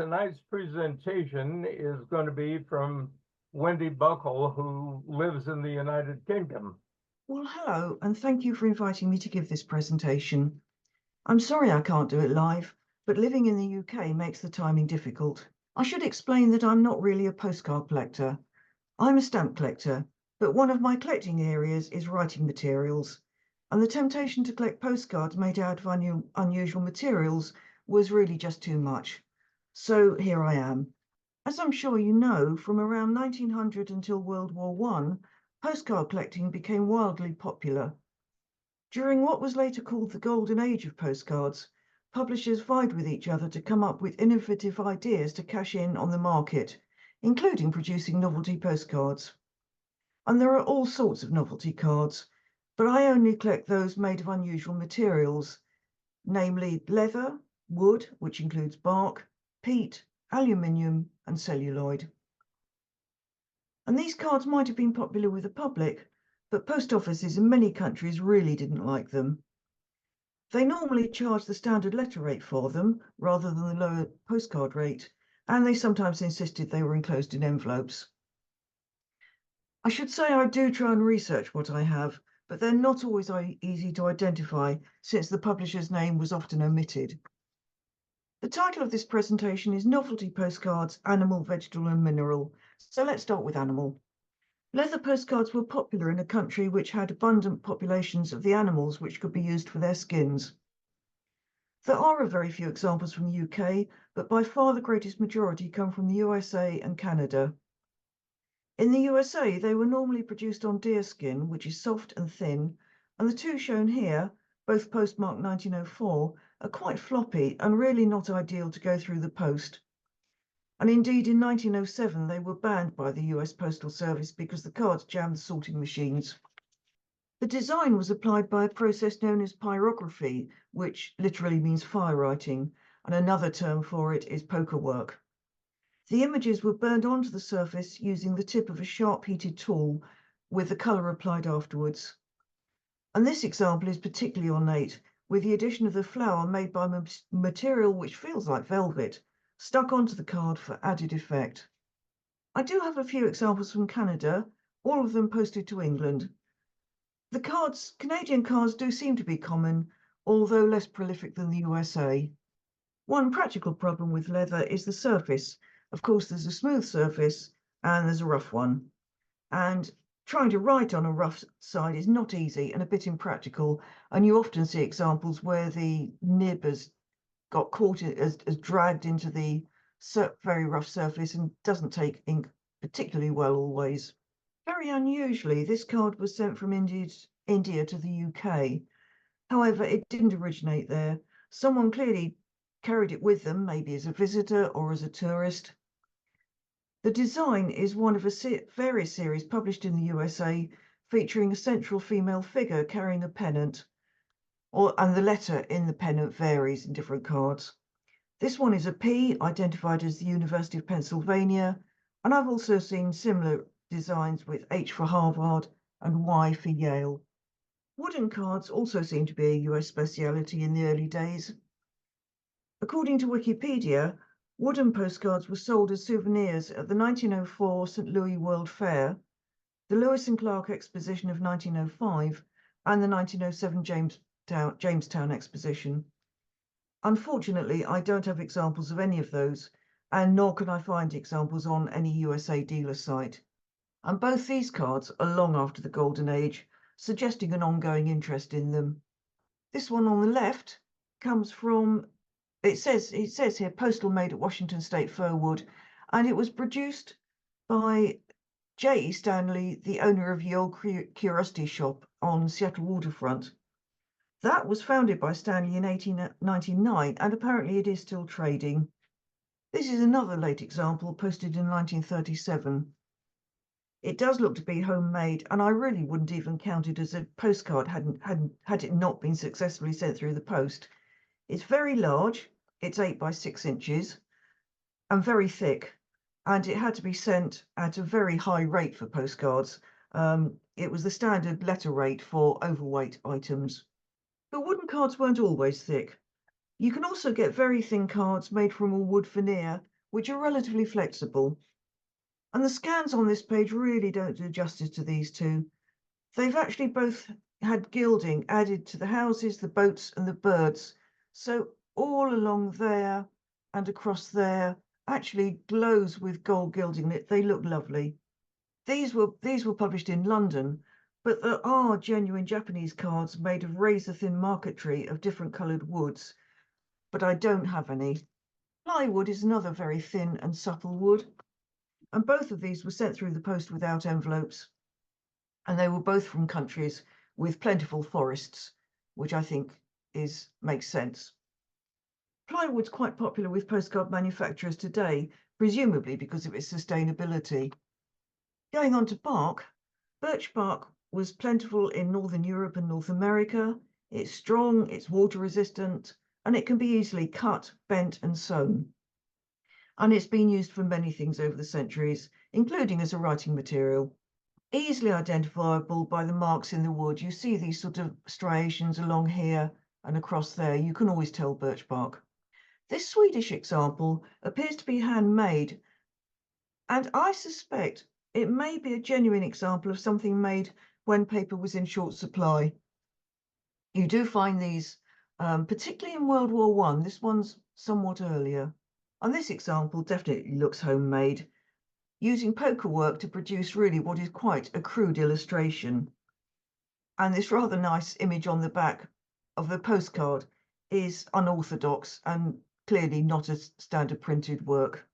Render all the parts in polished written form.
tonight's presentation is going to be from Wendy Buckle, who lives in the United Kingdom. Well, hello, and thank you for inviting me to give this presentation. I'm sorry I can't do it live, but living in the UK makes the timing difficult. I should explain that I'm not really a postcard collector. I'm a stamp collector, but one of my collecting areas is writing materials, and the temptation to collect postcards made out of unusual materials was really just too much. So here I am. As I'm sure you know, from around 1900 until World War I, postcard collecting became wildly popular. During what was later called the Golden Age of postcards, publishers vied with each other to come up with innovative ideas to cash in on the market, including producing novelty postcards. And there are all sorts of novelty cards, but I only collect those made of unusual materials, namely leather, wood, which includes bark, peat, aluminium, and celluloid. And these cards might have been popular with the public, but post offices in many countries really didn't like them. They normally charge the standard letter rate for them rather than the lower postcard rate, and they sometimes insisted they were enclosed in envelopes. I should say I do try and research what I have, but they're not always easy to identify since the publisher's name was often omitted. The title of this presentation is Novelty Postcards, Animal, Vegetable and Mineral. So let's start with animal. Leather postcards were popular in a country which had abundant populations of the animals which could be used for their skins. There are a very few examples from the UK, but by far the greatest majority come from the USA and Canada. In the USA, they were normally produced on deerskin, which is soft and thin, and the two shown here, both postmarked 1904, are quite floppy and really not ideal to go through the post. And indeed, in 1907, they were banned by the US Postal Service because the cards jammed the sorting machines. The design was applied by a process known as pyrography, which literally means fire writing, and another term for it is poker work. The images were burned onto the surface using the tip of a sharp heated tool with the colour applied afterwards. And this example is particularly ornate, with the addition of the flower made by material which feels like velvet, stuck onto the card for added effect. I do have a few examples from Canada, all of them posted to England. The Canadian cards do seem to be common, although less prolific than the USA. One practical problem with leather is the surface. Of course, there's a smooth surface and there's a rough one. And trying to write on a rough side is not easy and a bit impractical. And you often see examples where the nib has got caught as dragged into the very rough surface and doesn't take ink particularly well always. Very unusually, this card was sent from India to the UK. However, it didn't originate there. Someone clearly carried it with them, maybe as a visitor or as a tourist. The design is one of various series published in the USA featuring a central female figure carrying a pennant, and the letter in the pennant varies in different cards. This one is a P, identified as the University of Pennsylvania, and I've also seen similar designs with H for Harvard and Y for Yale. Wooden cards also seem to be a US speciality in the early days. According to Wikipedia, wooden postcards were sold as souvenirs at the 1904 St. Louis World Fair, the Lewis and Clark Exposition of 1905, and the 1907 Jamestown Exposition. Unfortunately, I don't have examples of any of those, and nor can I find examples on any USA dealer site. And both these cards are long after the Golden Age, suggesting an ongoing interest in them. This one on the left comes from, it says here, postal made at Washington State Furwood, and it was produced by J. Stanley, the owner of the old Curiosity Shop on Seattle waterfront. That was founded by Stanley in 1899, and apparently it is still trading. This is another late example posted in 1937. It does look to be homemade, and I really wouldn't even count it as a postcard had it not been successfully sent through the post. It's very large, it's 8 by 6 inches, and very thick, and it had to be sent at a very high rate for postcards. It was the standard letter rate for overweight items. But wooden cards weren't always thick. You can also get very thin cards made from a wood veneer, which are relatively flexible. And the scans on this page really don't do justice to these two. They've actually both had gilding added to the houses, the boats, and the birds. So all along there and across there actually glows with gold gilding. They look lovely. These were published in London, but there are genuine Japanese cards made of razor-thin marquetry of different coloured woods, but I don't have any. Plywood is another very thin and supple wood, and both of these were sent through the post without envelopes, and they were both from countries with plentiful forests, which I think makes sense. Plywood's quite popular with postcard manufacturers today, presumably because of its sustainability. Going on to bark, birch bark was plentiful in Northern Europe and North America. It's strong, it's water resistant, and it can be easily cut, bent, and sewn. And it's been used for many things over the centuries, including as a writing material. Easily identifiable by the marks in the wood. You see these sort of striations along here and across there. You can always tell birch bark. This Swedish example appears to be handmade, and I suspect it may be a genuine example of something made when paper was in short supply. You do find these, particularly in World War I. This one's somewhat earlier. And this example definitely looks homemade, using poker work to produce really what is quite a crude illustration. And this rather nice image on the back of the postcard is unorthodox and clearly not a standard printed work.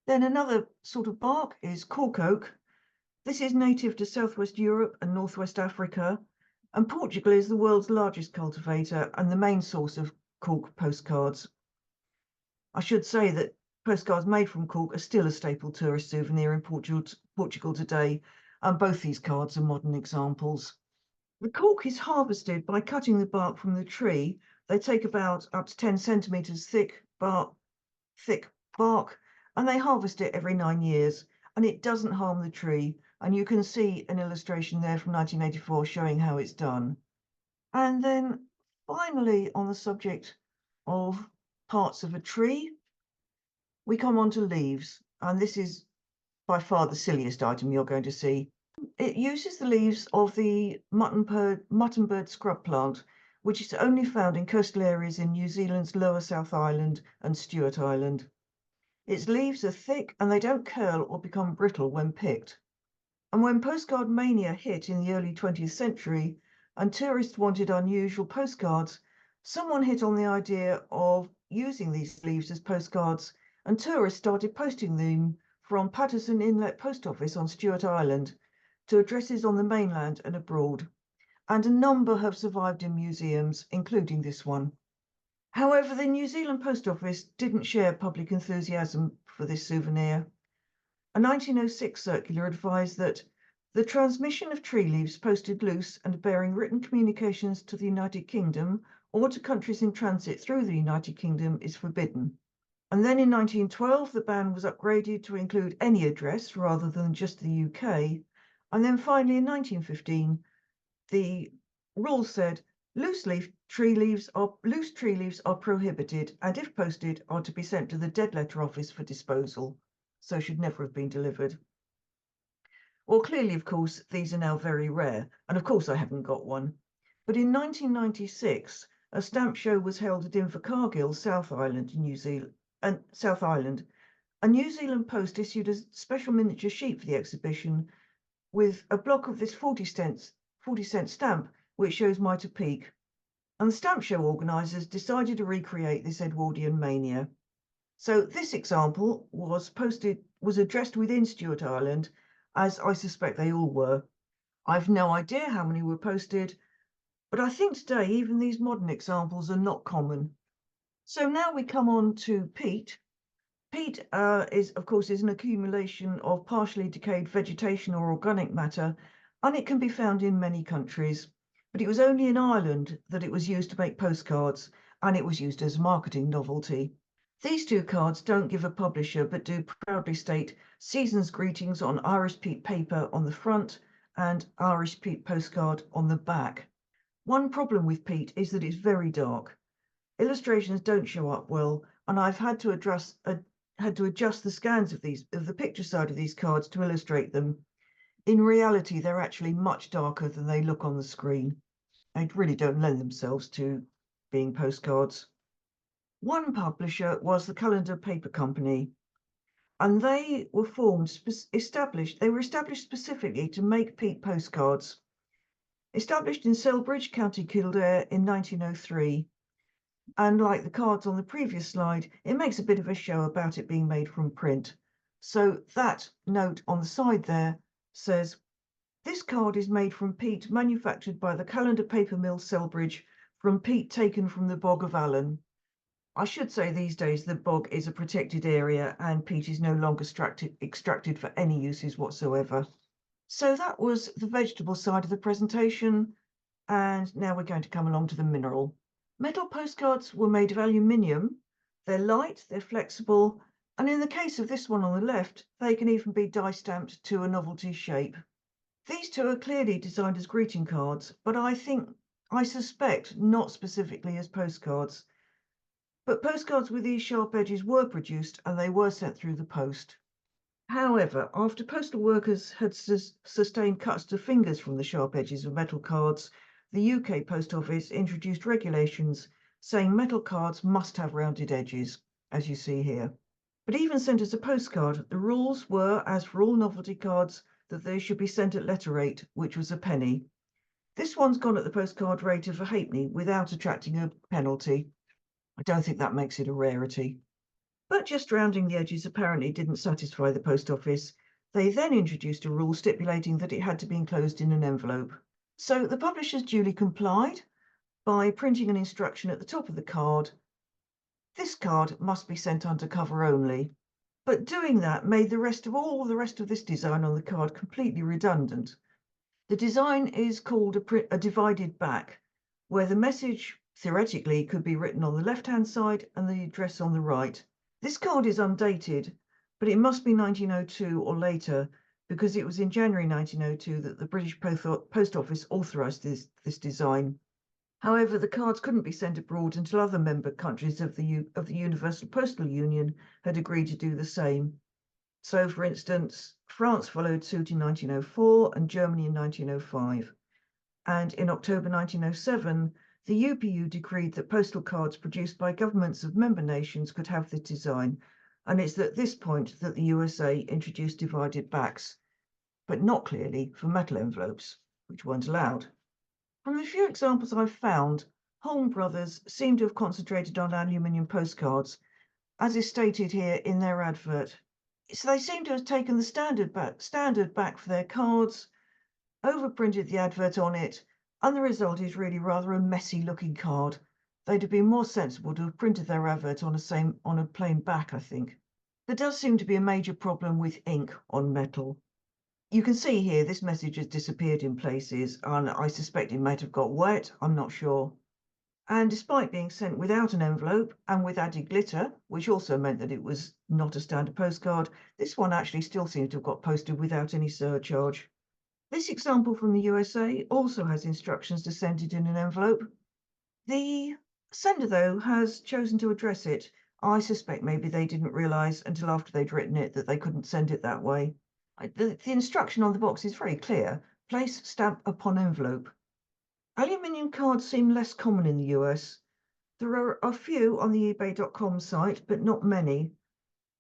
Then another sort of bark is cork oak. This is native to Southwest Europe and Northwest Africa, and Portugal is the world's largest cultivator and the main source of cork postcards. I should say that postcards made from cork are still a staple tourist souvenir in Portugal today, and both these cards are modern examples. The cork is harvested by cutting the bark from the tree. They take about up to 10 centimetres thick bark, and they harvest it every 9 years, and it doesn't harm the tree. And you can see an illustration there from 1984 showing how it's done. And then finally, on the subject of parts of a tree, we come on to leaves, and this is by far the silliest item you're going to see. It uses the leaves of the muttonbird scrub plant, which is only found in coastal areas in New Zealand's Lower South Island and Stewart Island. Its leaves are thick and they don't curl or become brittle when picked. And when postcard mania hit in the early 20th century and tourists wanted unusual postcards, someone hit on the idea of using these leaves as postcards, and tourists started posting them from Patterson Inlet Post Office on Stewart Island to addresses on the mainland and abroad. And a number have survived in museums, including this one. However, the New Zealand Post Office didn't share public enthusiasm for this souvenir. A 1906 circular advised that the transmission of tree leaves posted loose and bearing written communications to the United Kingdom or to countries in transit through the United Kingdom is forbidden. And then in 1912, the ban was upgraded to include any address rather than just the UK. And then finally in 1915, the rule said loose tree leaves are prohibited, and if posted are to be sent to the dead letter office for disposal, so should never have been delivered. Well, clearly, of course, these are now very rare, and of course I haven't got one. But in 1996, a stamp show was held at Invercargill, South Island, New Zealand, and South Island. A New Zealand Post issued a special miniature sheet for the exhibition with a block of this 40-cent stamp, which shows Mitre Peak. And the stamp show organisers decided to recreate this Edwardian mania. So this example was addressed within Stewart Island, as I suspect they all were. I've no idea how many were posted, but I think today even these modern examples are not common. So now we come on to peat. Peat is an accumulation of partially decayed vegetation or organic matter, and it can be found in many countries. But it was only in Ireland that it was used to make postcards, and it was used as a marketing novelty. These two cards don't give a publisher, but do proudly state Season's Greetings on Irish peat paper on the front and Irish peat postcard on the back. One problem with peat is that it's very dark. Illustrations don't show up well, and I've had to had to adjust the scans of the picture side of these cards to illustrate them. In reality, they're actually much darker than they look on the screen. They really don't lend themselves to being postcards. One publisher was the Calendar Paper Company, and they were established specifically to make peat postcards. Established in Selbridge, County Kildare in 1903, and like the cards on the previous slide, it makes a bit of a show about it being made from print. So that note on the side there says, this card is made from peat manufactured by the Calendar Paper Mill, Selbridge, from peat taken from the Bog of Allen. I should say these days the bog is a protected area and peat is no longer extracted for any uses whatsoever. So that was the vegetable side of the presentation, and now we're going to come along to the mineral. Metal postcards were made of aluminium. They're light, they're flexible, and in the case of this one on the left, they can even be die stamped to a novelty shape. These two are clearly designed as greeting cards, but I suspect not specifically as postcards. But postcards with these sharp edges were produced and they were sent through the post. However, after postal workers had sustained cuts to fingers from the sharp edges of metal cards, the UK Post Office introduced regulations saying metal cards must have rounded edges, as you see here. But even sent as a postcard, the rules were, as for all novelty cards, that they should be sent at letter rate, which was a penny. This one's gone at the postcard rate of a halfpenny without attracting a penalty. I don't think that makes it a rarity. But just rounding the edges apparently didn't satisfy the post office. They then introduced a rule stipulating that it had to be enclosed in an envelope. So the publishers duly complied by printing an instruction at the top of the card. This card must be sent under cover only. But doing that made the rest of this design on the card completely redundant. The design is called a divided back, where the message theoretically could be written on the left-hand side and the address on the right. This card is undated, but it must be 1902 or later, because it was in January 1902 that the British Post Office authorised this design. However, the cards couldn't be sent abroad until other member countries of the Universal Postal Union had agreed to do the same. So, for instance, France followed suit in 1904 and Germany in 1905. And in October 1907, the UPU decreed that postal cards produced by governments of member nations could have this design. And it's at this point that the USA introduced divided backs, but not clearly for metal envelopes, which weren't allowed. From the few examples I've found, Holm Brothers seem to have concentrated on aluminium postcards, as is stated here in their advert. So they seem to have taken the standard back for their cards, overprinted the advert on it, and the result is really rather a messy looking card. They'd have been more sensible to have printed their advert on a plain back, I think. There does seem to be a major problem with ink on metal. You can see here this message has disappeared in places, and I suspect it might have got wet, I'm not sure. And despite being sent without an envelope and with added glitter, which also meant that it was not a standard postcard, this one actually still seems to have got posted without any surcharge. This example from the USA also has instructions to send it in an envelope. The sender, though, has chosen to address it. I suspect maybe they didn't realise until after they'd written it that they couldn't send it that way. The instruction on the box is very clear. Place stamp upon envelope. Aluminium cards seem less common in the US. There are a few on the ebay.com site, but not many.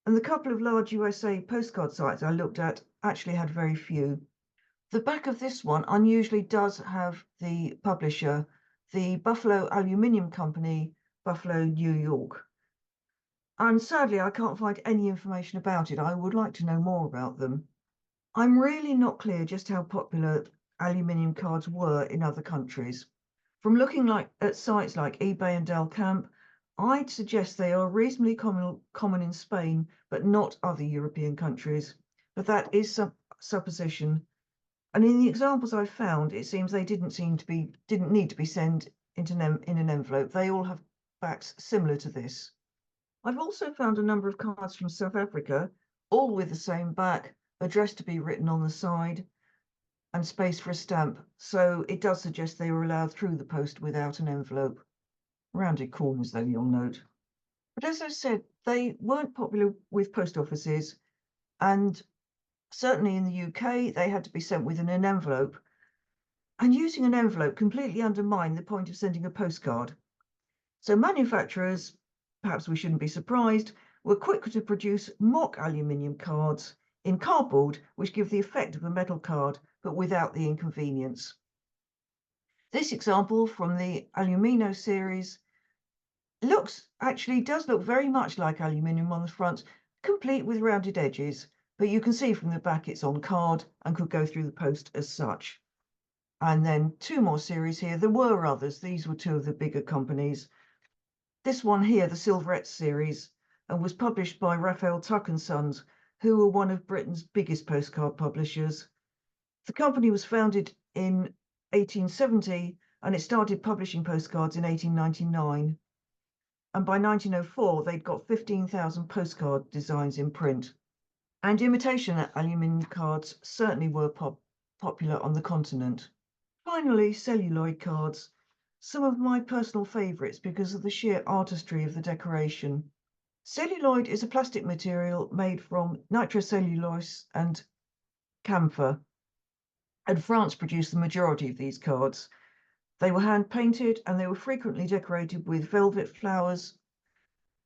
And the couple of large USA postcard sites I looked at actually had very few. The back of this one unusually does have the publisher, the Buffalo Aluminium Company, Buffalo, New York. And sadly, I can't find any information about it. I would like to know more about them. I'm really not clear just how popular aluminium cards were in other countries. From looking at sites like eBay and Del Camp, I'd suggest they are reasonably common in Spain, but not other European countries. But that is supposition. And in the examples I've found, it seems they didn't need to be sent in an envelope. They all have backs similar to this. I've also found a number of cards from South Africa, all with the same back, address to be written on the side, and space for a stamp. So it does suggest they were allowed through the post without an envelope. Rounded corners, though, you'll note. But as I said, they weren't popular with post offices, and certainly in the UK, they had to be sent within an envelope. And using an envelope completely undermined the point of sending a postcard. So manufacturers, perhaps we shouldn't be surprised, were quick to produce mock aluminium cards in cardboard, which give the effect of a metal card, but without the inconvenience. This example from the Alumino series does look very much like aluminium on the front, complete with rounded edges, but you can see from the back it's on card and could go through the post as such. And then two more series here. There were others. These were two of the bigger companies. This one here, the Silverette series, was published by Raphael Tuck and Sons, who were one of Britain's biggest postcard publishers. The company was founded in 1870 and it started publishing postcards in 1899. And by 1904, they'd got 15,000 postcard designs in print. And imitation aluminium cards certainly were popular on the continent. Finally, celluloid cards, some of my personal favourites because of the sheer artistry of the decoration. Celluloid is a plastic material made from nitrocellulose and camphor, and France produced the majority of these cards. They were hand painted and they were frequently decorated with velvet flowers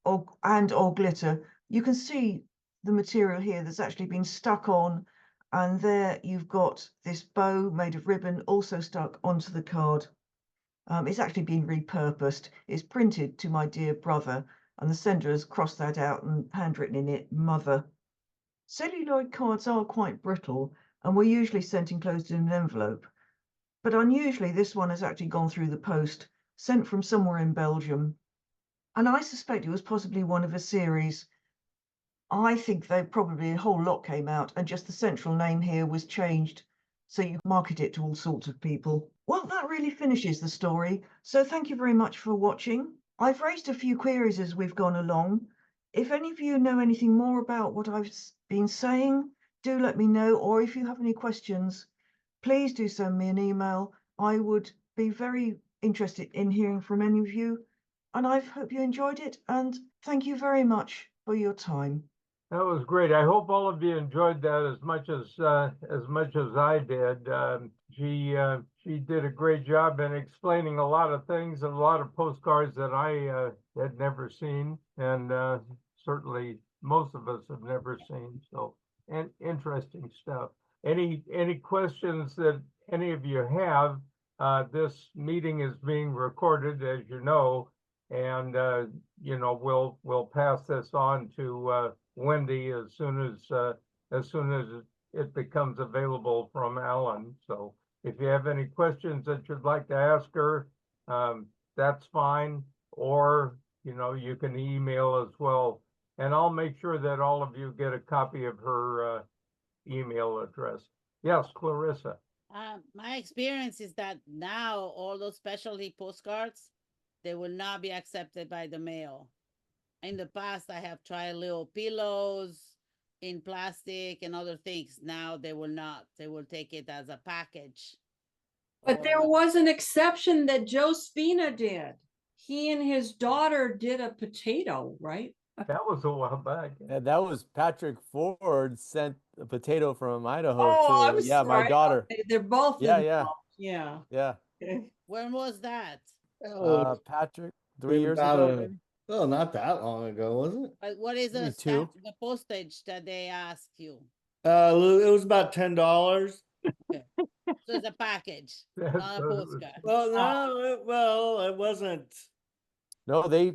or glitter. You can see the material here that's actually been stuck on, and there you've got this bow made of ribbon also stuck onto the card. It's actually been repurposed. It's printed to my dear brother, and the sender has crossed that out and handwritten in it, mother. Celluloid cards are quite brittle and were usually sent enclosed in an envelope. But unusually, this one has actually gone through the post, sent from somewhere in Belgium. And I suspect it was possibly one of a series. I think probably a whole lot came out and just the central name here was changed. So you market it to all sorts of people. Well, that really finishes the story. So thank you very much for watching. I've raised a few queries as we've gone along. If any of you know anything more about what I've been saying, do let me know. Or if you have any questions, please do send me an email. I would be very interested in hearing from any of you. And I hope you enjoyed it. And thank you very much for your time. That was great. I hope all of you enjoyed that as much as I did. She did a great job in explaining a lot of things, a lot of postcards that I had never seen, and certainly most of us have never seen. So, and interesting stuff. Any questions that any of you have? This meeting is being recorded, as you know, and we'll pass this on to Wendy as soon as it becomes available from Alan. So if you have any questions that you'd like to ask her, that's fine. Or you can email as well, and I'll make sure that all of you get a copy of her email address. Yes, Clarissa. My experience is that now all those specialty postcards, they will not be accepted by the mail. In the past, I have tried little pillows in plastic and other things. Now they will not. They will take it as a package. But there was an exception that Joe Spina did. He and his daughter did a potato, right? That was a while back. Yeah, that was Patrick Ford sent a potato from Idaho Oh, to I'm my sorry. daughter. Okay, they're both Yeah, involved. Yeah. Yeah. When was that? Patrick, 3 years ago, maybe? Well, not that long ago, was it? But what is Maybe the two. the postage that they asked you? It was about $10. So it's a package, not a So it was- postcard. Well, no, it wasn't. No, they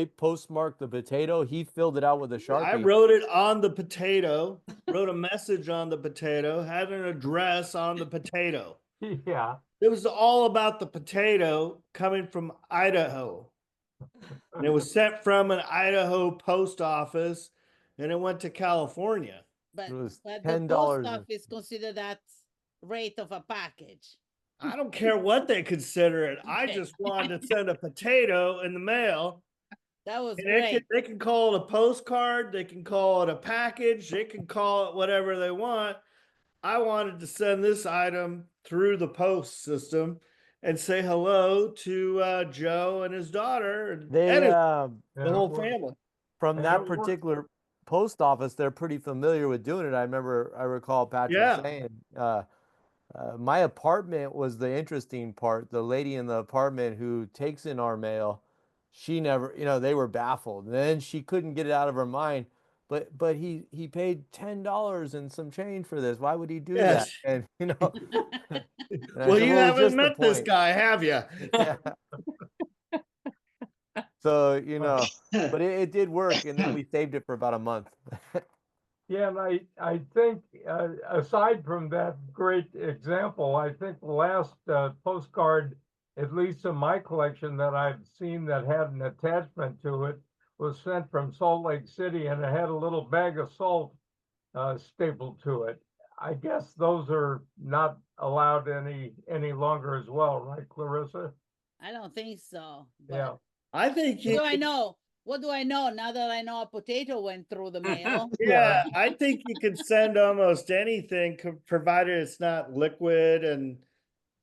postmarked the potato. He filled it out with a Sharpie. I wrote it on the potato, wrote a message on the potato, had an address on the potato. Yeah. It was all about the potato coming from Idaho. And it was sent from an Idaho post office and it went to California. But, It was but the $10. post office consider that rate of a package. I don't care what they consider it. I Okay. just wanted to send a potato in the mail. That was And great. they can call it a postcard, they can call it a package, they can call it whatever they want. I wanted to send this item through the post system, and say hello to Joe and his daughter and They the Yeah, whole it worked. family. from And that it worked. particular post office, they're pretty familiar with doing it. I recall Patrick Yeah. saying, my apartment was the interesting part. The lady in the apartment who takes in our mail, she never, they were baffled. And then she couldn't get it out of her mind. But he paid $10 and some change for this. Why would he do that? Yes. And and I Well, said, you well, it's haven't just the met this point. guy, have you? Yeah. So, but it did work, and then we saved it for about a month. Yeah, and I think aside from that great example, I think the last postcard, at least in my collection that I've seen that had an attachment to it, was sent from Salt Lake City, and it had a little bag of salt stapled to it. I guess those are not allowed any longer as well, right, Clarissa? I don't think so. Yeah. But I think what you do I know? What do I know now that I know a potato went through the mail? Yeah, I think you can send almost anything provided it's not liquid and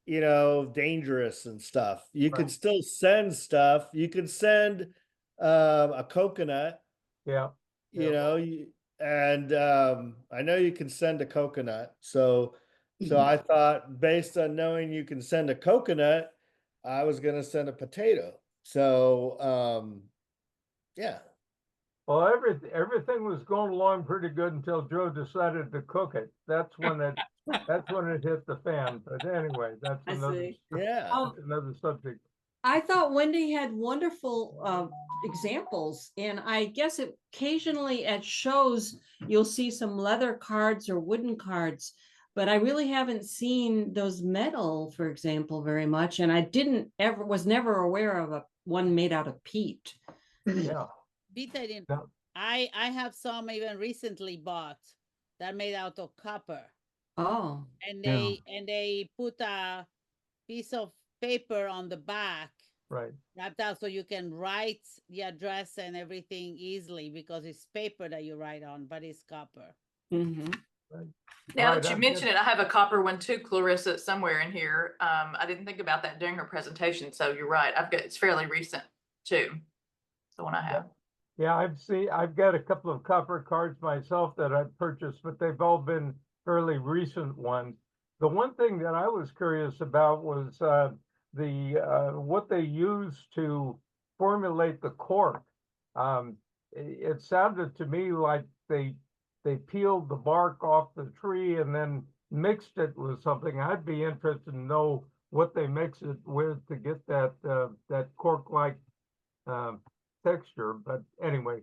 dangerous and stuff. You can Right. still send stuff. You can send a coconut, Yeah. you Yeah. know, and I know you can send a coconut. So I thought based on knowing you can send a coconut, I was gonna send a potato. So yeah. Well, everything was going along pretty good until Joe decided to cook it. That's when it hit the fan. But anyway, that's I another see. Yeah. Oh, another subject. I thought Wendy had wonderful examples, and I guess occasionally at shows you'll see some leather cards or wooden cards, but I really haven't seen those metal, for example, very much. And I was never aware of one made out of peat. Yeah. Beat I didn't. No. I have some even recently bought that made out of copper, Oh, and they put a piece of paper on the back Right. wrapped out so you can write the address and everything easily because it's paper that you write on, but it's copper. mm-hmm. Right. Now Right, that you I've mention got- it, I have a copper one too, Clarissa, somewhere in here. I didn't think about that during her presentation, so you're right. It's fairly recent too. The one I have. Yeah, I've got a couple of copper cards myself that I've purchased, but they've all been fairly recent ones. The one thing that I was curious about was what they used to formulate the cork. It sounded to me like they peeled the bark off the tree and then mixed it with something. I'd be interested to know what they mix it with to get that cork-like texture. But anyway,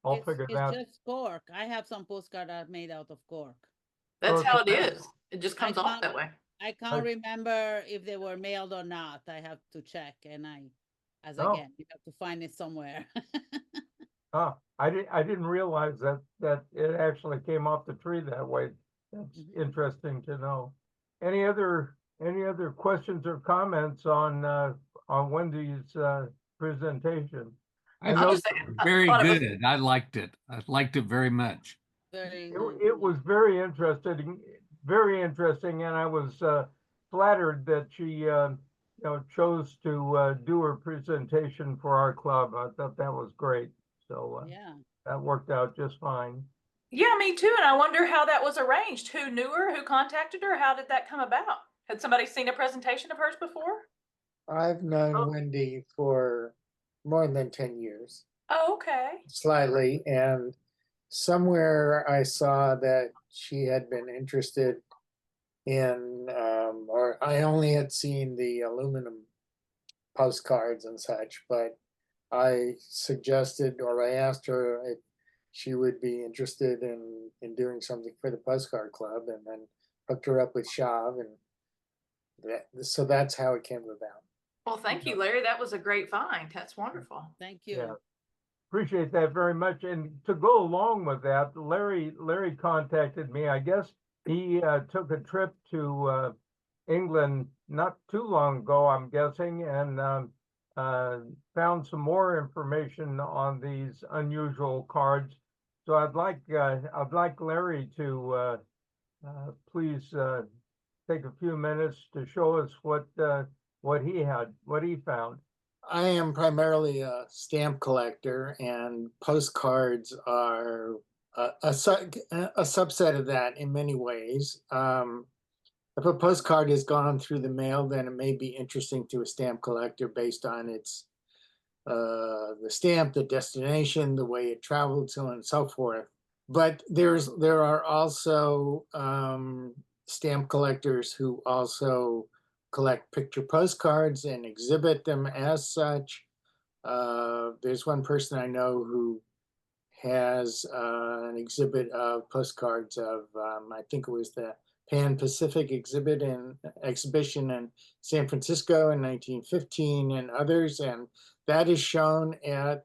I'll figure It's that. just cork. I have some postcard that are made out of cork. That's So how it it's- is. It just I comes off can't- that way. I can't remember if they were mailed or not. I have to check, and Oh. again, you have to find it somewhere. I didn't realize that it actually came off the tree that way. That's interesting to know. Any other questions or comments on Wendy's presentation? I I'll know just say, I Very thought it was- good. I liked it. I liked it very much. Very it was very interesting, and I was flattered that she chose to do her presentation for our club. I thought that was great. So yeah. that worked out just fine. Yeah, me too. And I wonder how that was arranged. Who knew her? Who contacted her? How did that come about? Had somebody seen a presentation of hers before? I've known Oh. Wendy for more than 10 years, Oh, okay. slightly, and somewhere I saw that she had been interested in, or I only had seen the aluminum postcards and such, but I suggested or I asked her if she would be interested in doing something for the postcard club, and then hooked her up with Shav, and so that's how it came about. Well, thank you, Larry. That was a great find. That's wonderful. Thank you. Yeah. Appreciate that very much. And to go along with that, Larry contacted me. I guess he took a trip to England not too long ago, I'm guessing, and found some more information on these unusual cards. So I'd like Larry to please take a few minutes to show us what what he had, what he found. I am primarily a stamp collector, and postcards are a subset of that in many ways. If a postcard has gone through the mail, then it may be interesting to a stamp collector based on its the stamp, the destination, the way it traveled, so on and so forth. But there are also stamp collectors who also collect picture postcards and exhibit them as such. There's one person I know who has an exhibit of postcards of, I think it was the Pan Pacific exhibition in San Francisco in 1915 and others. And that is shown at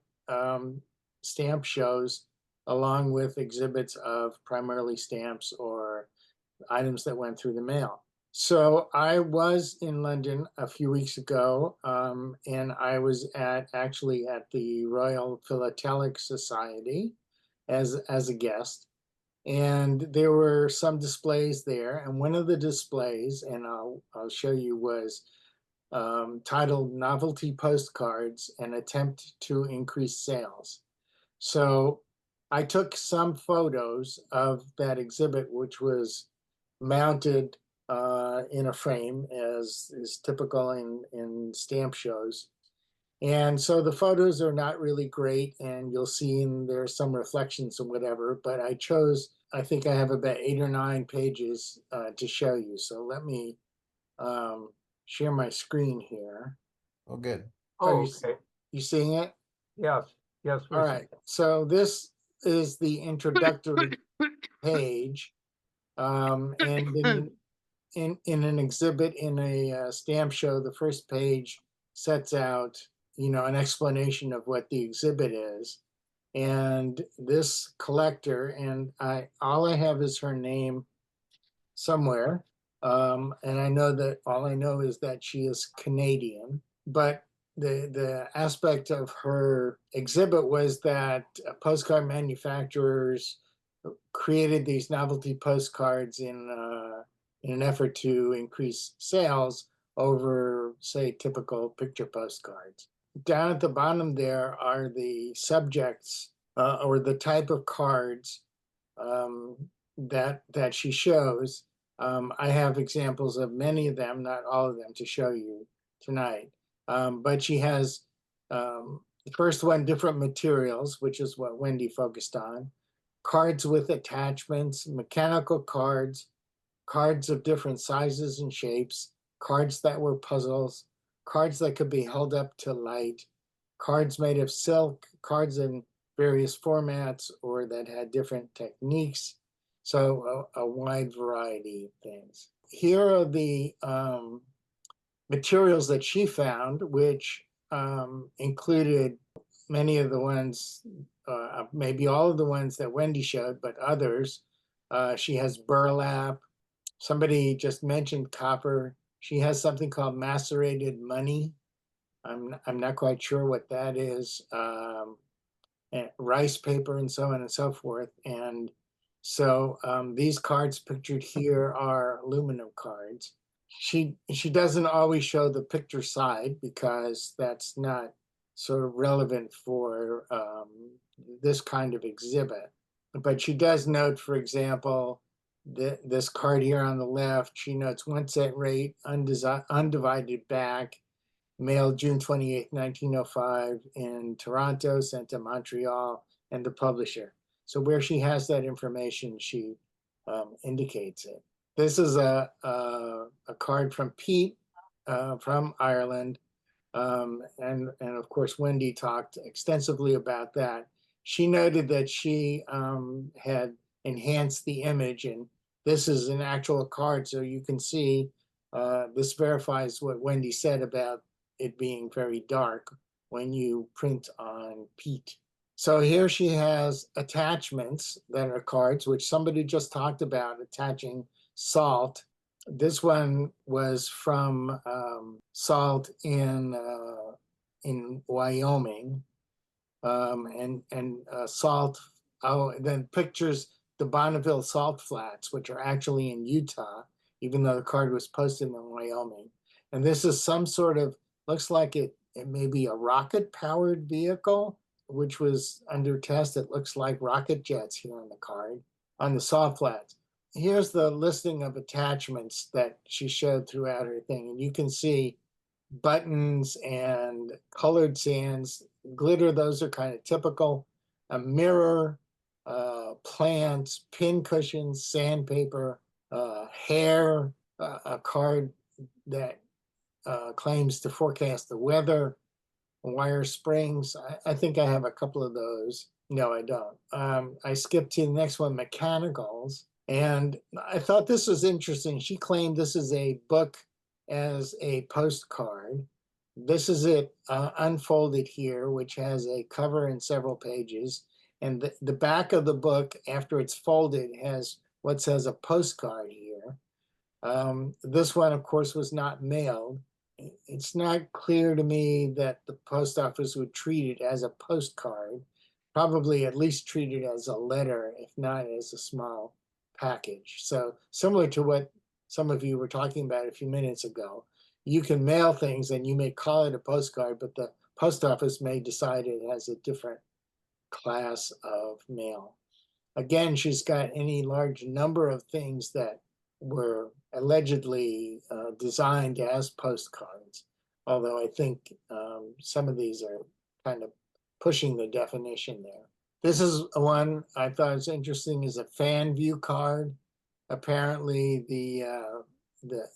stamp shows along with exhibits of primarily stamps or items that went through the mail. So I was in London a few weeks ago, and I was actually at the Royal Philatelic Society as a guest. And there were some displays there, and one of the displays, and I'll show you, was titled "Novelty Postcards: An Attempt to Increase Sales." So I took some photos of that exhibit, which was mounted in a frame, as is typical in stamp shows. And so the photos are not really great, and you'll see there's some reflections and whatever, but I think I have about 8 or 9 pages to show you. So let me share my screen here. Oh, good. Oh, You, okay. you seeing it? Yes, yes. All right. So this is the introductory page. And in an exhibit in a stamp show, the first page sets out, an explanation of what the exhibit is. And this collector, and all I have is her name somewhere. And I know that all I know is that she is Canadian. But the aspect of her exhibit was that postcard manufacturers created these novelty postcards in an effort to increase sales over, say, typical picture postcards. Down at the bottom there are the subjects or the type of cards that she shows. I have examples of many of them, not all of them, to show you tonight. But she has the first one, different materials, which is what Wendy focused on. Cards with attachments, mechanical cards, cards of different sizes and shapes, cards that were puzzles, cards that could be held up to light, cards made of silk, cards in various formats or that had different techniques. So a wide variety of things. Here are the materials that she found, which included many of the ones, maybe all of the ones that Wendy showed, but others. She has burlap. Somebody just mentioned copper. She has something called macerated money. I'm not quite sure what that is. And rice paper and so on and so forth. And so these cards pictured here are aluminum cards. She doesn't always show the picture side because that's not sort of relevant for this kind of exhibit. But she does note, for example, this card here on the left, she notes 1 cent rate, undivided back, mailed June 28, 1905 in Toronto, sent to Montreal, and the publisher. So where she has that information, she indicates it. This is a card from Pete from Ireland. And of course, Wendy talked extensively about that. She noted that she had enhanced the image, and this is an actual card. So you can see this verifies what Wendy said about it being very dark when you print on Pete. So here she has attachments that are cards, which somebody just talked about, attaching salt. This one was from salt in Wyoming, and salt. Oh, then pictures the Bonneville salt flats, which are actually in Utah, even though the card was posted in Wyoming. And this is some sort of, looks like it may be a rocket powered vehicle, which was under test. It looks like rocket jets here on the card, on the soft flats. Here's the listing of attachments that she showed throughout her thing. And you can see buttons and colored sands, glitter, those are kind of typical. A mirror, plants, pin cushions, sandpaper, hair, a card that claims to forecast the weather, wire springs. I think I have a couple of those. No, I don't. I skipped to the next one, mechanicals. And I thought this was interesting. She claimed this is a book as a postcard. This is it unfolded here, which has a cover and several pages. And the back of the book, after it's folded, has what says a postcard here. This one, of course, was not mailed. It's not clear to me that the post office would treat it as a postcard, probably at least treat it as a letter, if not as a small package. So similar to what some of you were talking about a few minutes ago, you can mail things and you may call it a postcard, but the post office may decide it has a different class of mail. Again, she's got any large number of things that were allegedly designed as postcards, although I think some of these are kind of pushing the definition there. This is one I thought was interesting, is a fan view card. Apparently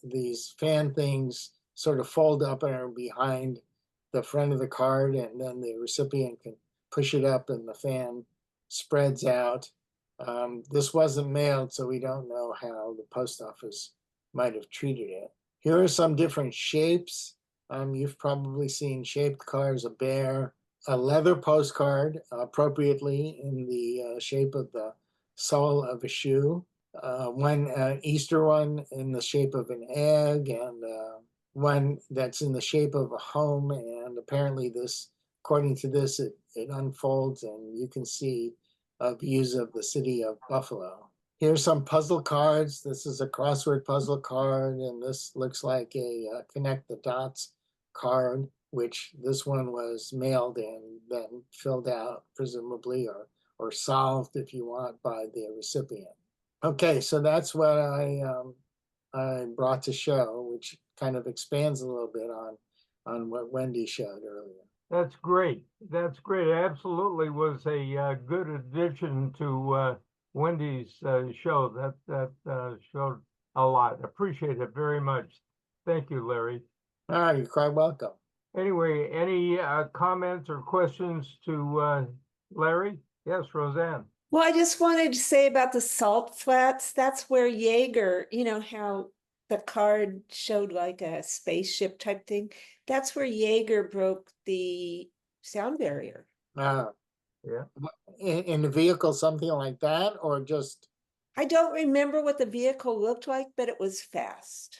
these fan things sort of fold up and are behind the front of the card, and then the recipient can push it up and the fan spreads out. This wasn't mailed, so we don't know how the post office might have treated it. Here are some different shapes. You've probably seen shaped cards, a bear, a leather postcard, appropriately in the shape of the sole of a shoe, one Easter one in the shape of an egg, and one that's in the shape of a home. And apparently this, according to this, it unfolds and you can see views of the city of Buffalo. Here's some puzzle cards. This is a crossword puzzle card, and this looks like a connect the dots card, which this one was mailed and then filled out, presumably, or solved, if you want, by the recipient. Okay, so that's what I brought to show, which kind of expands a little bit on what Wendy showed earlier. That's great. That's great. It absolutely was a good addition to Wendy's show. That showed a lot. Appreciate it very much. Thank you, Larry. You're quite welcome. Anyway, any comments or questions to Larry? Yes, Roseanne. Well, I just wanted to say about the salt flats. That's where Jaeger, you know how the card showed like a spaceship type thing. That's where Jaeger broke the sound barrier. Yeah. In the vehicle, something like that, or just? I don't remember what the vehicle looked like, but it was fast.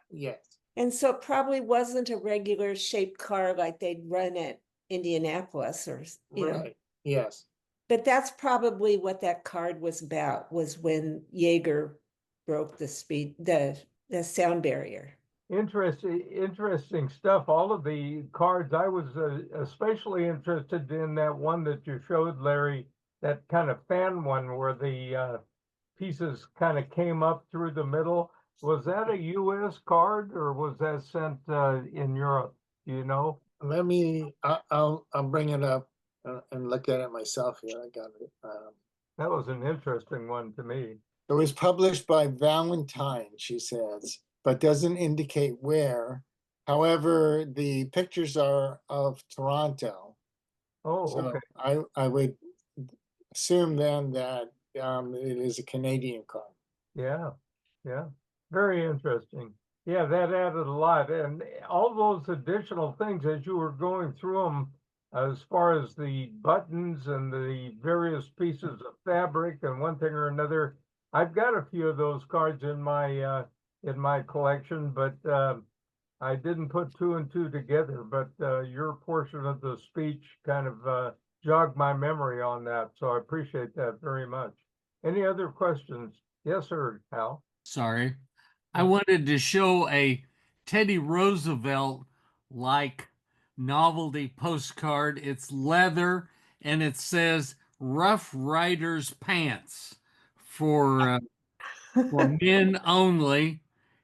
Yes. And so it probably wasn't a regular shaped car like they'd run at Indianapolis or, you know. Yes. But that's probably what that card was about, was when Jaeger broke the sound barrier. Interesting stuff. All of the cards. I was especially interested in that one that you showed, Larry, that kind of fan one where the pieces kind of came up through the middle. Was that a U.S. card or was that sent in Europe? Do you know? Let me, I'll bring it up and look at it myself here. I got it. That was an interesting one to me. It was published by Valentine, she says, but doesn't indicate where. However, the pictures are of Toronto. Oh, so okay. I would assume then that it is a Canadian card. Yeah, yeah. Very interesting. Yeah, that added a lot. And all those additional things as you were going through them, as far as the buttons and the various pieces of fabric and one thing or another, I've got a few of those cards in my collection, but I didn't put two and two together. But your portion of the speech kind of jogged my memory on that, so I appreciate that very much. Any other questions? Yes, sir, Hal. Sorry. I wanted to show a Teddy Roosevelt like novelty postcard. It's leather and it says Rough Riders Pants for men only,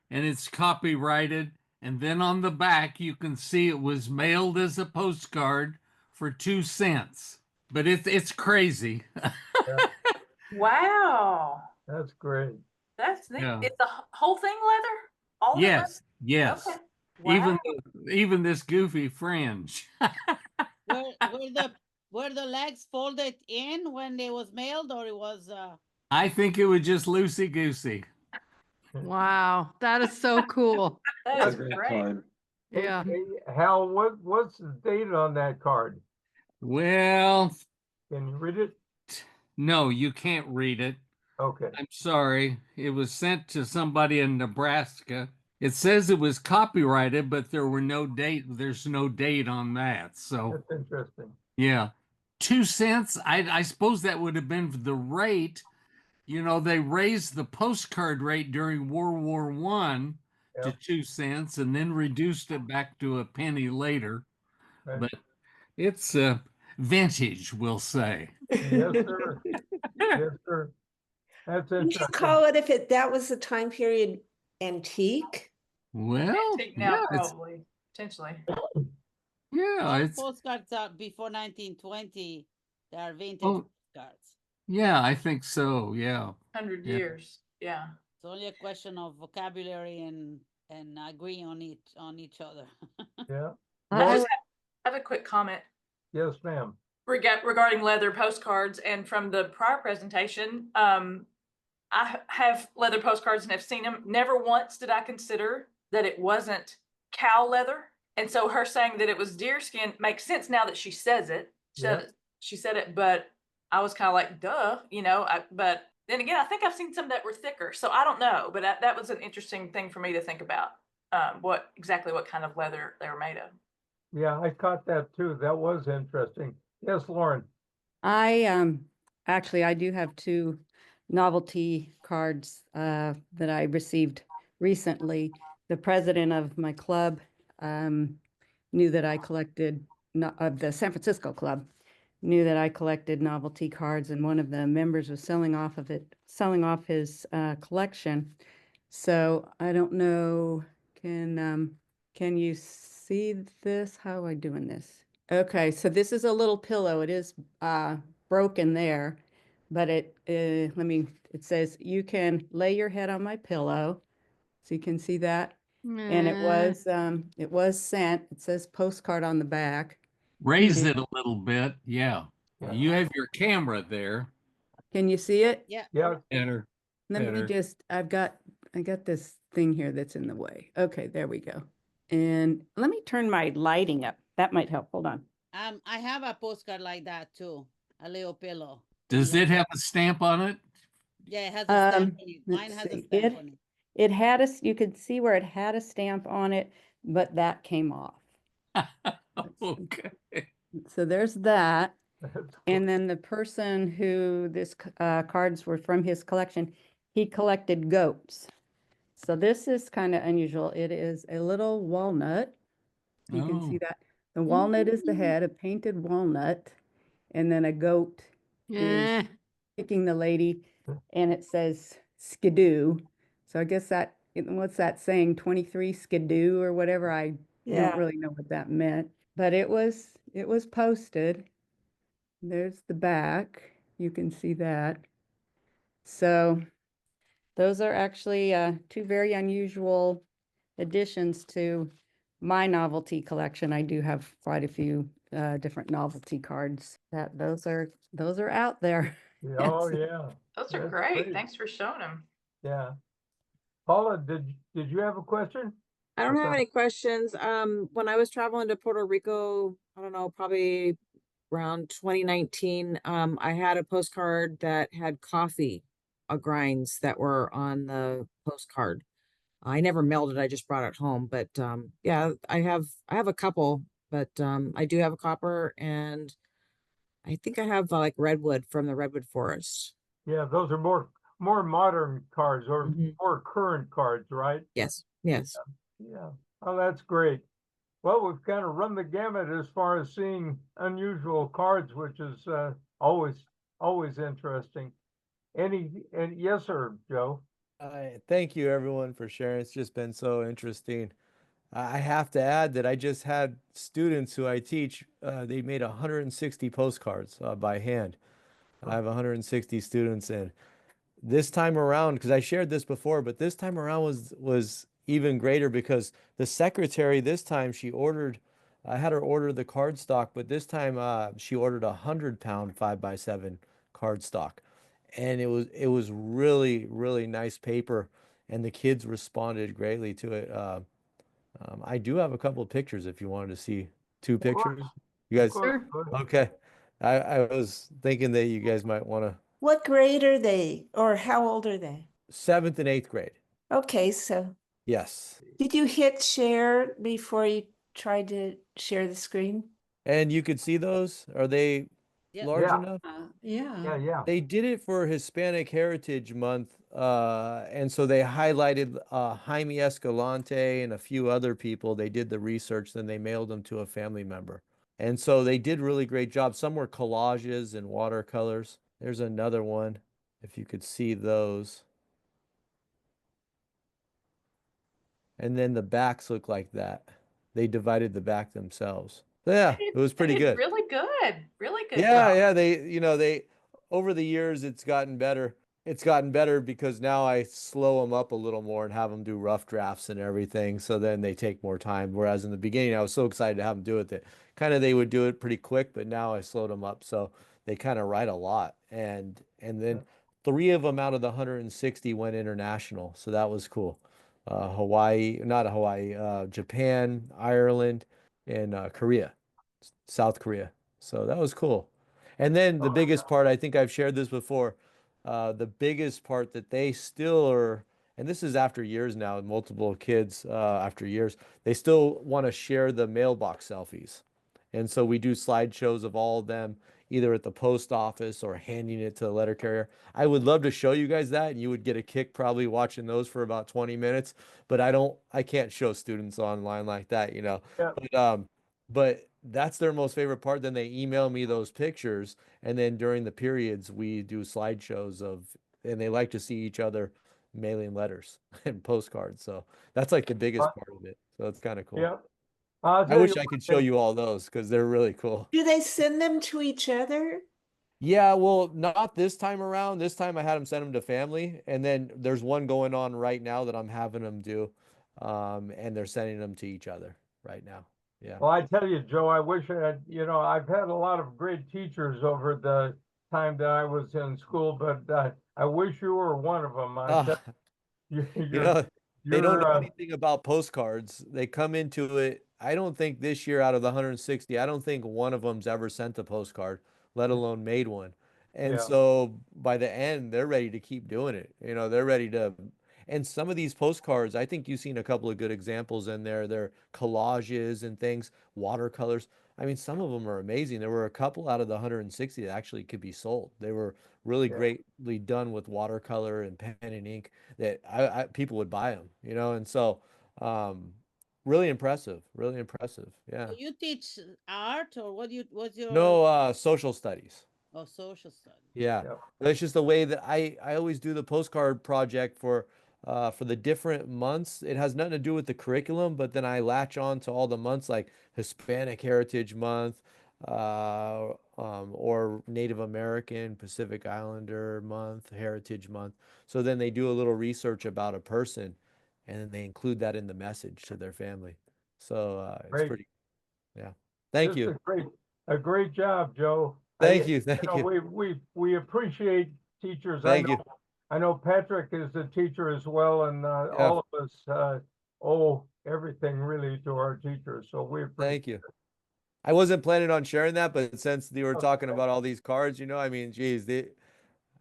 and it's copyrighted. And then on the back, you can see it was mailed as a postcard for 2 cents. But it's crazy. Wow. That's great. That's neat. Yeah. Is the whole thing leather? All of it leather? Yes. Okay. Even Wow. even this goofy fringe. Were the legs folded in when they was mailed, or it was I think it was just loosey goosey. Wow, that is so cool. That is That's a great. Yeah. Hey, Hal, what's the date on that card? Well, Can you read it? no, you can't read it. Okay. I'm sorry. It was sent to somebody in Nebraska. It says it was copyrighted, but there's no date on that. So That's interesting. yeah. 2 cents. I suppose that would have been the rate. You know, they raised the postcard rate during World War I to Yep. 2 cents and then reduced it back to a penny later. Right. But it's vintage, we'll say. Yes, sir. Yes, sir. That's Would you interesting. call it, if that was the time period, antique? Well, Antique now, yeah, probably, potentially. all it's postcards are before 1920? They are vintage Oh. postcards. yeah, I think so. Yeah. 100 Yeah. years. Yeah. It's only a question of vocabulary and agreeing on each other. Yeah. I Well, have a quick comment yes, ma'am. regarding leather postcards, and from the prior presentation, I have leather postcards and have seen them. Never once did I consider that it wasn't cow leather. And so her saying that it was deer skin makes sense now that she says it. She said it, but I was kind of like, duh, but then again, I think I've seen some that were thicker. So I don't know, but that was an interesting thing for me to think about, what kind of leather they were made of. Yeah, I caught that too. That was interesting. Yes, Lauren. I actually I do have 2 novelty cards that I received recently. The president of my club knew that I collected of the San Francisco club knew that I collected novelty cards, and one of the members was selling off his collection. So I don't know, can you see this? How am I doing this? Okay, so this is a little pillow. It is broken there, but it says you can lay your head on my pillow. So you can see that. And it was sent. It says postcard on the back. Raise it a little bit. Yeah. Yeah. You have your camera there. Can you see it? Yeah. Yeah. Better. Let me just, I got this thing here that's in the way. Okay, there we go. And let me turn my lighting up. That might help. Hold on. I have a postcard like that too, a little pillow. Does it have a stamp on it? Yeah, it has a stamp on it. Mine let's has a see. stamp on it. It had you could see where it had a stamp on it, but that came off. Okay. So there's that. That's And then the person who this cards were from his collection, he collected goats. So this is kind of unusual. It is a little walnut. You can see that. The walnut is the head, a painted walnut, and then a goat is kicking the lady, and it says skidoo. So I guess what's that saying? 23 skidoo or whatever. I don't really know what that meant, but it was posted. There's the back. You can see that. So those are actually 2 very unusual additions to my novelty collection. I do have quite a few different novelty cards. Those are out there. Oh, yeah. Those are That's great. great. Thanks for showing them. Yeah. Paula, did you have a question? I don't have Okay. any questions. When I was traveling to Puerto Rico, I don't know, probably around 2019, I had a postcard that had coffee grinds that were on the postcard. I never mailed it, I just brought it home. But yeah, I have a couple, but I do have a copper, and I think I have like redwood from the redwood forest. Yeah, those are more modern cards or Mhm. more current cards, right? Yes, yes. Yeah. Oh, that's great. Well, we've kind of run the gamut as far as seeing unusual cards, which is always interesting. And yes, sir, Joe. Thank you everyone for sharing. It's just been so interesting. I have to add that I just had students who I teach, they made 160 postcards by hand. I have 160 students, and this time around, because I shared this before, but this time around was even greater because the secretary this time she ordered, I had her order the card stock, but this time she ordered 100-pound 5x7 card stock, and it was really nice paper, and the kids responded greatly to it. I do have a couple of pictures if you wanted to see two Of course, pictures. You of guys, course. Sure. Go ahead. okay? I was thinking that you guys might want to What grade are they, or how old are they? 7th and 8th grade. Okay, so Yes. did you hit share before you tried to share the screen? And you could see those? Are they Yep. large Yeah, enough? yeah, yeah. They did it for Hispanic Heritage Month, and so they highlighted Jaime Escalante and a few other people. They did the research, then they mailed them to a family member. And so they did really great job. Some were collages and watercolors. There's another one, if you could see those. And then the backs look like that. They divided the back themselves. Yeah, it was They pretty did good. really good Yeah, job. yeah, they over the years it's gotten better. It's gotten better because now I slow them up a little more and have them do rough drafts and everything, so then they take more time. Whereas in the beginning I was so excited to have them do it that kind of they would do it pretty quick, but now I slowed them up so they kind of write a lot. And then three of them out of the 160 went international, so that was cool. Hawaii, not Hawaii, Japan, Ireland, and Korea, South Korea. So that was cool. And then the biggest part, I think I've shared this before, the biggest part that they still are, and this is after years now, multiple kids after years, they still want to share the mailbox selfies. And so we do slideshows of all of them, either at the post office or handing it to the letter carrier. I would love to show you guys that, and you would get a kick probably watching those for about 20 minutes, but I can't show students online like that, you know. Yeah. But that's their most favorite part. Then they email me those pictures, and then during the periods we do slideshows of, and they like to see each other mailing letters and postcards. So that's like the biggest part of it. So it's kind of cool. Yeah. I'll I tell wish you I could show what, you all those because they're really cool. Do they send them to each other? Yeah, well, not this time around. This time I had them send them to family, and then there's one going on right now that I'm having them do, and they're sending them to each other right now. Yeah. well, I tell you, Joe, I wish I had, I've had a lot of great teachers over the time that I was in school, but I wish you were one of them. Uh, You, you you're, know, they don't know you're, anything about postcards. They come into it. I don't think this year out of the 160, I don't think one of them's ever sent a postcard, let alone made one. And yeah, so by the end, they're ready to keep doing it. They're ready to. And some of these postcards, I think you've seen a couple of good examples in there. They're collages and things, watercolors. I mean, some of them are amazing. There were a couple out of the 160 that actually could be sold. They were really yeah. greatly done with watercolor and pen and ink that people would buy them, and so um, really impressive, really impressive. Yeah. So you teach art or what's your No, social studies. social study? Yeah, Yeah. that's just the way that I always do the postcard project for the different months. It has nothing to do with the curriculum, but then I latch on to all the months like Hispanic Heritage Month, or Native American, Pacific Islander Month, Heritage Month. So then they do a little research about a person, and then they include that in the message to their family. So it's Great. pretty, yeah. Thank Just you. a great job, Joe. Thank you. Thank you. We appreciate teachers. Thank you. I know Patrick is a teacher as well, and Yeah. all of us owe everything really to our teachers. So we appreciate Thank you. I wasn't planning on sharing that, but since you were talking Okay. about all these cards, I mean, geez,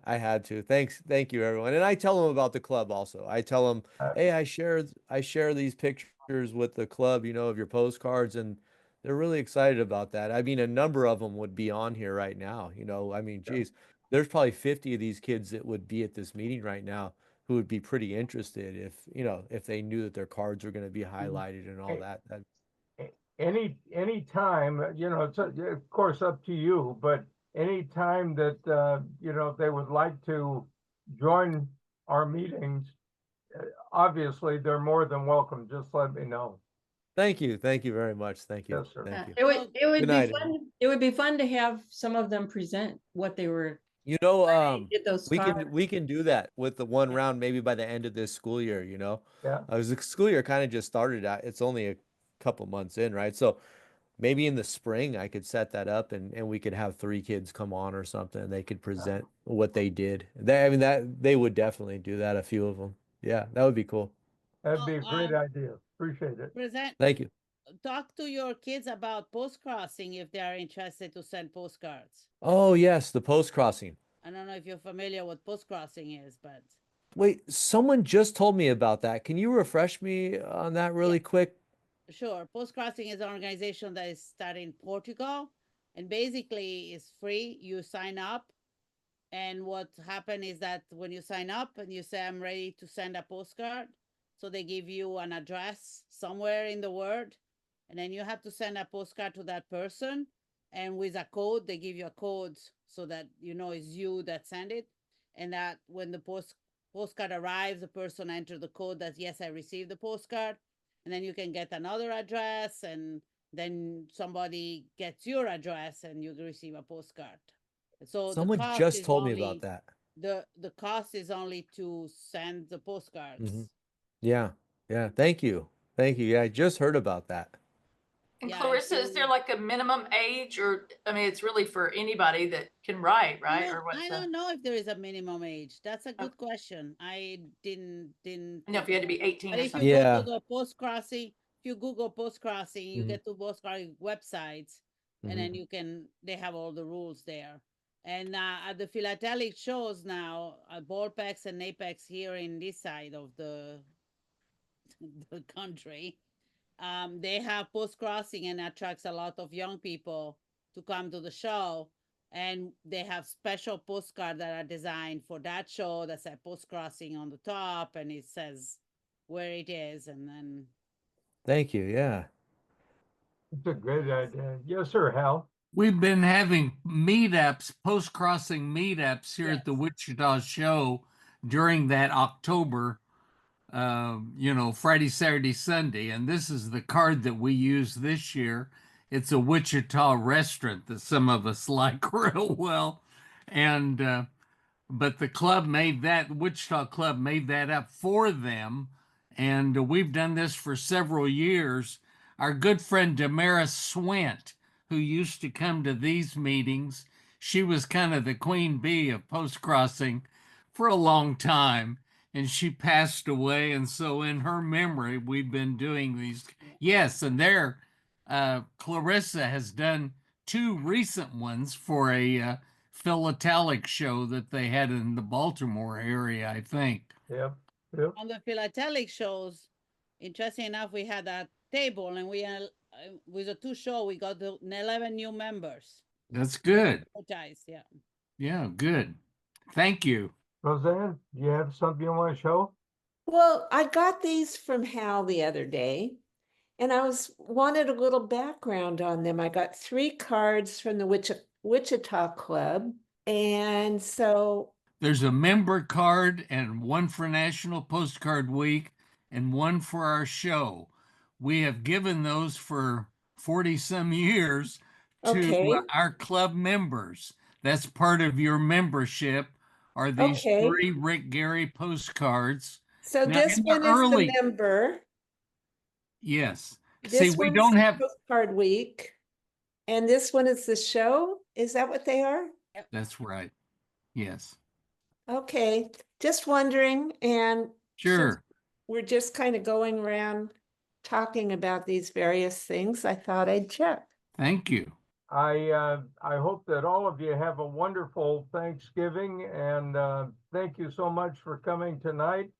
I had to. Thank you, everyone. And I tell them about the club also. I tell them, Uh, hey, I share these pictures with the club, of your postcards, and they're really excited about that. I mean, a number of them would be on here right now. I mean, Yeah. geez, there's probably 50 of these kids that would be at this meeting right now who would be pretty interested if, you know, if they knew that their cards were going to be highlighted and all that. Any time, you know, it's of course up to you, but any time that, you know, they would like to join our meetings, obviously they're more than welcome. Just let me know. Thank you. Thank you very much. Thank you. Yes, sir. Thank you. It would Good be night, fun. It would be fun to have some of them present what they were. You know, Get those we cards. can do that with the one round maybe by the end of this school year, you know. Yeah. The school year kind of just started out. It's only a couple months in, right? So maybe in the spring I could set that up and we could have 3 kids come on or something. They could present what they did. I mean that they would definitely do that, a few of them. Yeah, that would be cool. That'd be a great idea. Appreciate it. Thank you. Talk to your kids about post crossing if they are interested to send postcards. Oh, yes, the post crossing. I don't know if you're familiar what post crossing is, but Wait, someone just told me about that. Can you refresh me on that really quick? sure. Post crossing is an organization that is started in Portugal, and basically it's free. You sign up, and what happened is that when you sign up and you say I'm ready to send a postcard, so they give you an address somewhere in the world, and then you have to send a postcard to that person, and with a code, they give you a code so that you know it's you that send it, and that when the postcard arrives, the person enters the code that yes, I received the postcard, and then you can get another address, and then somebody gets your address, and you receive a postcard. So Someone the cost just is told me only, about that. the cost is only to send the postcards. Mhm. Yeah. Yeah. Thank you. Thank you. Yeah, I just heard about that. And Yeah, Clarissa, is there like a minimum age, or, I mean, it's really for anybody that can write, right? Or I what's don't know if there is a minimum age. That's a good question. I didn't I know if you had to be 18 But or if you something. go Yeah. to the post crossing, if you Google post crossing, you Mhm. get to post crossing websites, and then Mhm. they have all the rules there. And at the philatelic shows now, Ballpex and Apex here in this side of the country, they have post crossing and attracts a lot of young people to come to the show. And they have special postcards that are designed for that show that say post crossing on the top, and it says where it is, and then Thank you. Yeah. It's a great idea. Yes, sir, Hal. We've been having meetups, post crossing meetups here at the Yes. Wichita show during that October, you know, Friday, Saturday, Sunday. And this is the card that we use this year. It's a Wichita restaurant that some of us like real well. And, but the club made that, Wichita Club made that up for them. And we've done this for several years. Our good friend Damaris Swint, who used to come to these meetings, she was kind of the queen bee of post crossing for a long time. And she passed away. And so, in her memory, we've been doing these. Yes, and there, Clarissa has done 2 recent ones for a philatelic show that they had in the Baltimore area, I think. Yep. Yep. on the philatelic shows, interesting enough, we had a table, and we with the 2 show, we got 11 new members. That's good. Yeah. Yeah, good. Thank you. Roseanne, do you have something you want to show? Well, I got these from Hal the other day, and I wanted a little background on them. I got 3 cards from the Wichita Club, and so There's a member card and one for National Postcard Week and one for our show. We have given those for 40 some years to okay, our club members. That's part of your membership are these okay. 3 Rick Gary postcards. So Now, this in the one is early- the member. Yes. See, This we one's don't the have, Postcard Week, and this one is the show. Is that what they are? that's right. Yes. Okay, just wondering, and since Sure. we're just kind of going around talking about these various things, I thought I'd check. Thank you. I hope that all of you have a wonderful Thanksgiving, and thank you so much for coming tonight.